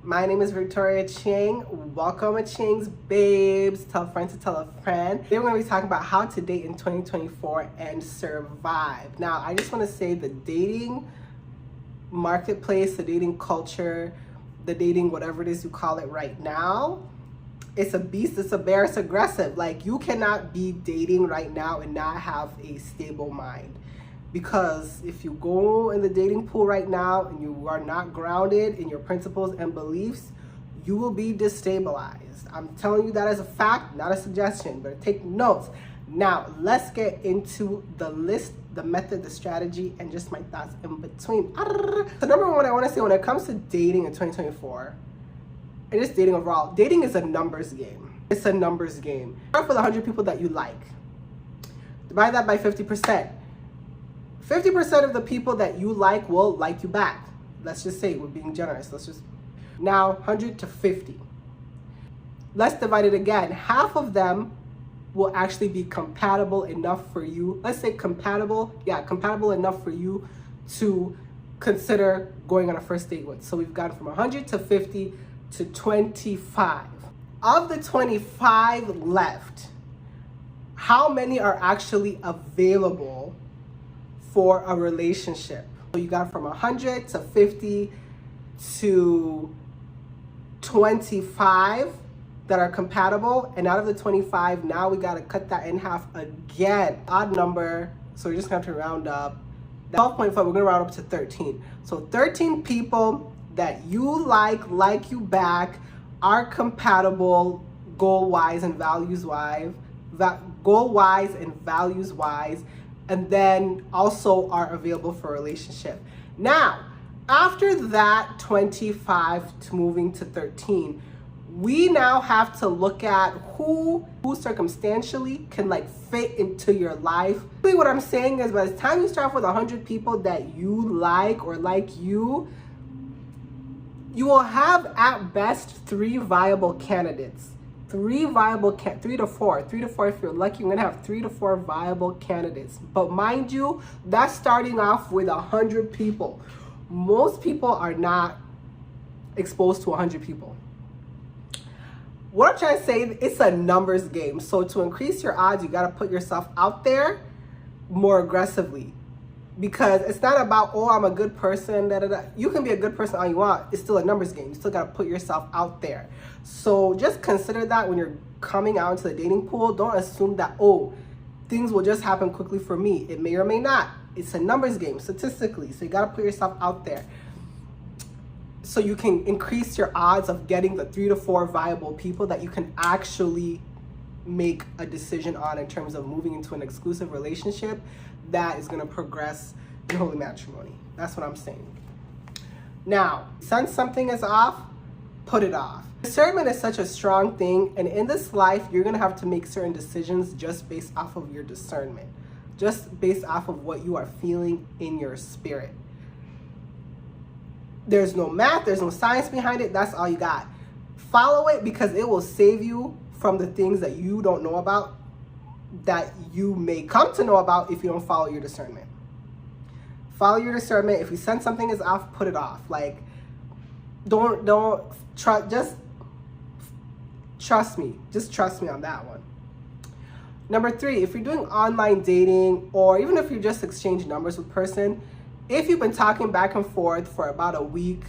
My name is Victoria Achieng. Welcome Achieng's babes. Tell a friend to tell a friend. Today we're going to be talking about how to date in 2024 and survive. Now, I just want to say the dating marketplace, the dating culture, the dating whatever it is you call it right now, it's a beast, it's a bear, it's aggressive. Like, you cannot be dating right now and not have a stable mind. Because if you go in the dating pool right now and you are not grounded in your principles and beliefs, you will be destabilized. I'm telling you that as a fact, not a suggestion, but take notes. Now, let's get into the list, the method, the strategy, and just my thoughts in between. So number one, I want to say when it comes to dating in 2024, and just dating overall, dating is a numbers game. It's a numbers game. Start with 100 people that you like. Divide that by 50%. 50% of the people that you like will like you back. Let's just say we're being generous. Now 100 to 50. Let's divide it again. Half of them will actually be compatible enough for you. Let's say compatible enough for you to consider going on a first date with. So we've gone from 100 to 50 to 25. Of the 25 left, how many are actually available for a relationship? So you got from 100 to 50 to 25 that are compatible, and out of the 25, now we got to cut that in half again. Odd number, so we're just going to round up. 12.5, we're going to round up to 13. So 13 people that you like you back, are compatible goal-wise and values-wise, and then also are available for a relationship. Now, after that 25 to moving to 13, we now have to look at who circumstantially can fit into your life. Really what I'm saying is, by the time you start with 100 people that you like or like you will have at best 3 viable candidates. 3 to 4 if you're lucky. You're gonna have 3 to 4 viable candidates. But mind you, that's starting off with 100 people. Most people are not exposed to 100 people. What I'm trying to say, it's a numbers game. So to increase your odds, you gotta put yourself out there more aggressively. Because it's not about, oh, I'm a good person, You can be a good person all you want. It's still a numbers game. You still got to put yourself out there. So just consider that when you're coming out into the dating pool. Don't assume that, oh, things will just happen quickly for me. It may or may not. It's a numbers game, statistically. So you got to put yourself out there so you can increase your odds of getting the 3 to 4 viable people that you can actually make a decision on in terms of moving into an exclusive relationship that is going to progress in holy matrimony. That's what I'm saying. Now, since something is off, put it off. Discernment is such a strong thing, and in this life, you're going to have to make certain decisions just based off of your discernment, just based off of what you are feeling in your spirit. There's no math, there's no science behind it. That's all you got. Follow it because it will save you from the things that you don't know about, that you may come to know about if you don't follow your discernment. Follow your discernment. If you sense something is off, put it off. Don't trust. Just trust me. Just trust me on that one. Number 3, if you're doing online dating, or even if you just exchange numbers with person, if you've been talking back and forth for about a week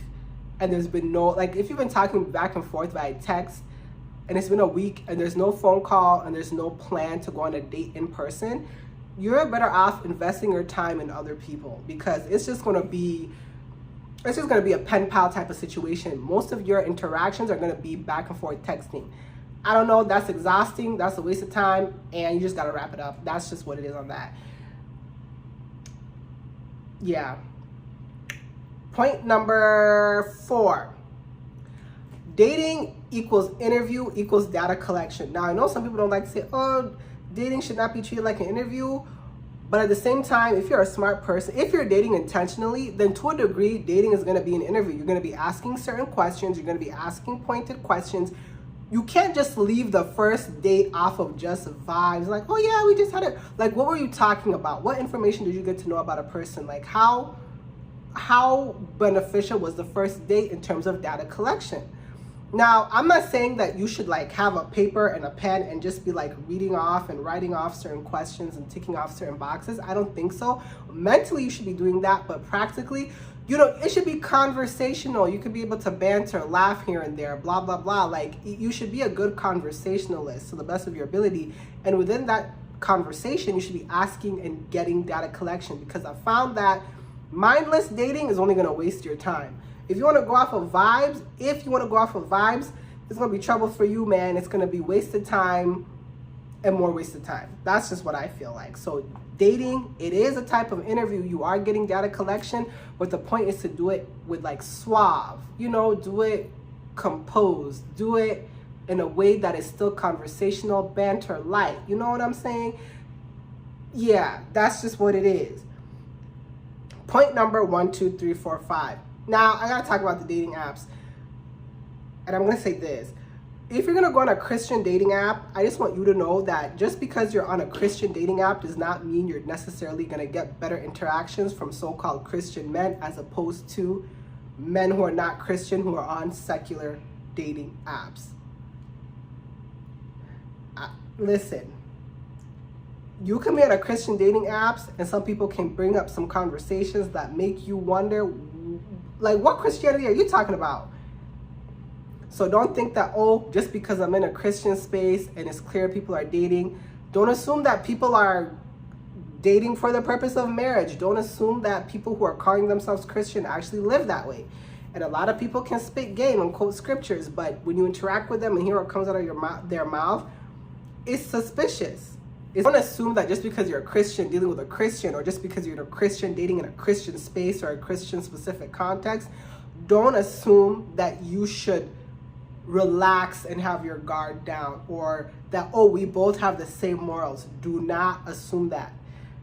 and there's been no, if you've been talking back and forth via text and it's been a week and there's no phone call and there's no plan to go on a date in person, you're better off investing your time in other people, because it's just going to be a pen pal type of situation. Most of your interactions are going to be back and forth texting. I don't know, that's exhausting, that's a waste of time, and you just got to wrap it up. That's just what it is on that. Yeah. Point number 4. Dating equals interview equals data collection. Now, I know some people don't like to say, oh, dating should not be treated like an interview. But at the same time, if you're a smart person, if you're dating intentionally, then to a degree, dating is going to be an interview. You're going to be asking certain questions. You're going to be asking pointed questions. You can't just leave the first date off of just vibes. Like, oh yeah, we just had it. Like, what were you talking about? What information did you get to know about a person? Like, how how beneficial was the first date in terms of data collection? Now, I'm not saying that you should like have a paper and a pen and just be like reading off and writing off certain questions and ticking off certain boxes. I don't think so. Mentally, you should be doing that, but practically, you know, it should be conversational. You could be able to banter, laugh here and there, blah, blah, blah. Like, you should be a good conversationalist to the best of your ability. And within that conversation, you should be asking and getting data collection, because I found that mindless dating is only going to waste your time. If you want to go off of vibes, it's going to be trouble for you, man. It's going to be wasted time and more wasted time. That's just what I feel like. So dating, it is a type of interview. You are getting data collection, but the point is to do it with like suave, you know, do it composed, do it in a way that is still conversational, banter light. You know what I'm saying? Yeah, that's just what it is. Point number 1, 2, 3, 4, 5. Now, I gotta talk about the dating apps. And I'm gonna say this. If you're gonna go on a Christian dating app, I just want you to know that just because you're on a Christian dating app does not mean you're necessarily gonna get better interactions from so-called Christian men as opposed to men who are not Christian who are on secular dating apps. Listen, you can be on a Christian dating apps and some people can bring up some conversations that make you wonder, like, what Christianity are you talking about? So don't think that, oh, just because I'm in a Christian space and it's clear people are dating, don't assume that people are dating for the purpose of marriage. Don't assume that people who are calling themselves Christian actually live that way. And a lot of people can spit game and quote scriptures, but when you interact with them and hear what comes out of their mouth, it's suspicious. Don't assume that just because you're a Christian dealing with a Christian, or just because you're a Christian dating in a Christian space or a Christian specific context, don't assume that you should relax and have your guard down, or that, oh, we both have the same morals. Do not assume that,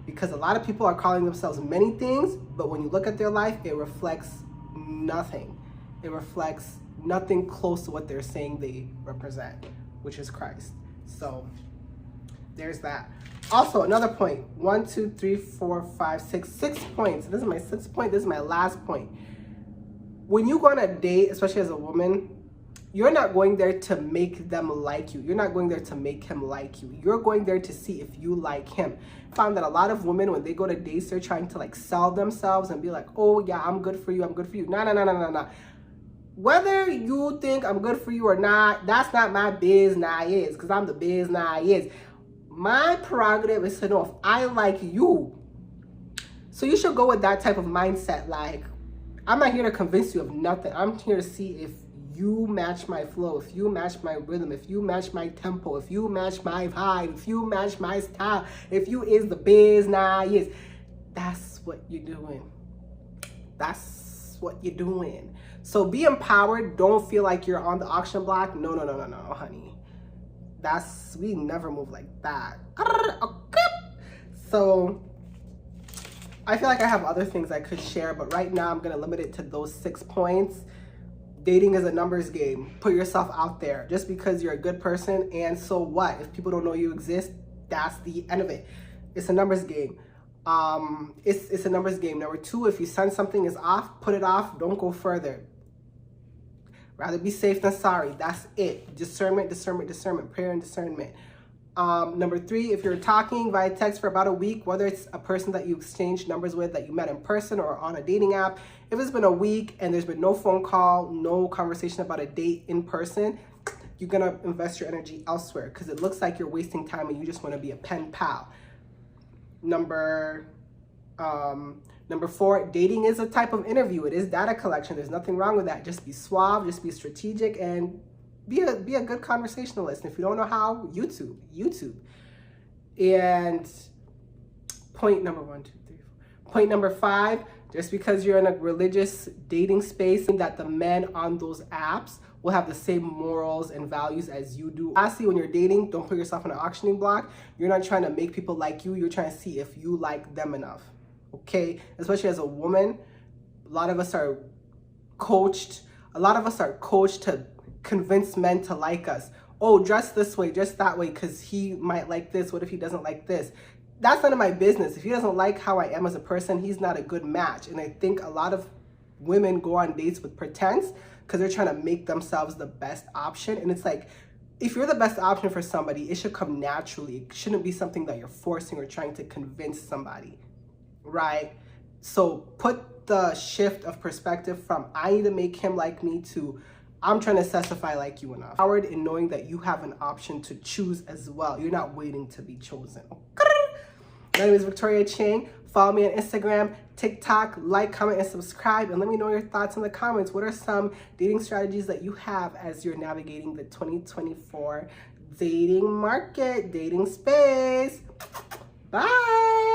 because a lot of people are calling themselves many things, but when you look at their life, it reflects nothing. It reflects nothing close to what they're saying they represent, which is Christ. So there's that. Also, another point, 1, 2, 3, 4, 5, 6 points. This is my 6th point. This is my last point. When you go on a date, especially as a woman, you're not going there to make them like you. You're not going there to make him like you. You're going there to see if you like him. I found that a lot of women, when they go to dates, they're trying to like sell themselves and be like, oh yeah, I'm good for you, I'm good for you. No. Whether you think I'm good for you or not, that's not my business, because I'm the business. My prerogative is to know if I like you. So you should go with that type of mindset. Like, I'm not here to convince you of nothing. I'm here to see if you match my flow, if you match my rhythm, if you match my tempo, if you match my vibe, if you match my style, if you is the business. That's what you're doing. That's what you're doing. So be empowered. Don't feel like you're on the auction block. No, honey. We never move like that. So I feel like I have other things I could share, but right now I'm gonna limit it to those 6 points. Dating is a numbers game. Put yourself out there. Just because you're a good person, and so what? If people don't know you exist, that's the end of it. It's a numbers game. It's a numbers game. Number 2, if you sense something is off, put it off. Don't go further. Rather be safe than sorry. That's it. Discernment, prayer and discernment. Number 3, if you're talking via text for about a week, whether it's a person that you exchanged numbers with that you met in person or on a dating app, if it's been a week and there's been no phone call, no conversation about a date in person, you're gonna invest your energy elsewhere, because it looks like you're wasting time and you just want to be a pen pal. Number 4, dating is a type of interview. It is data collection. There's nothing wrong with that. Just be suave, just be strategic, and be a good conversationalist. And if you don't know how, YouTube. And point number 1, 2, 3, 4. Point number 5, just because you're in a religious dating space, that the men on those apps will have the same morals and values as you do. Lastly, when you're dating, don't put yourself in an auctioning block. You're not trying to make people like you. You're trying to see if you like them enough. Okay? Especially as a woman, a lot of us are coached to convince men to like us. Oh, dress this way, dress that way, because he might like this. What if he doesn't like this? that's none of my business. If he doesn't like how I am as a person, he's not a good match. And I think a lot of women go on dates with pretense because they're trying to make themselves the best option. And it's like, if you're the best option for somebody, it should come naturally. It shouldn't be something that you're forcing or trying to convince somebody, right? So put the shift of perspective from I need to make him like me to I'm trying to assess if I like you enough. Empowered in knowing that you have an option to choose as well. You're not waiting to be chosen. My name is Victoria Achieng. Follow me on Instagram, TikTok, like, comment, and subscribe. And let me know your thoughts in the comments. What are some dating strategies that you have as you're navigating the 2024 dating market, dating space? Bye.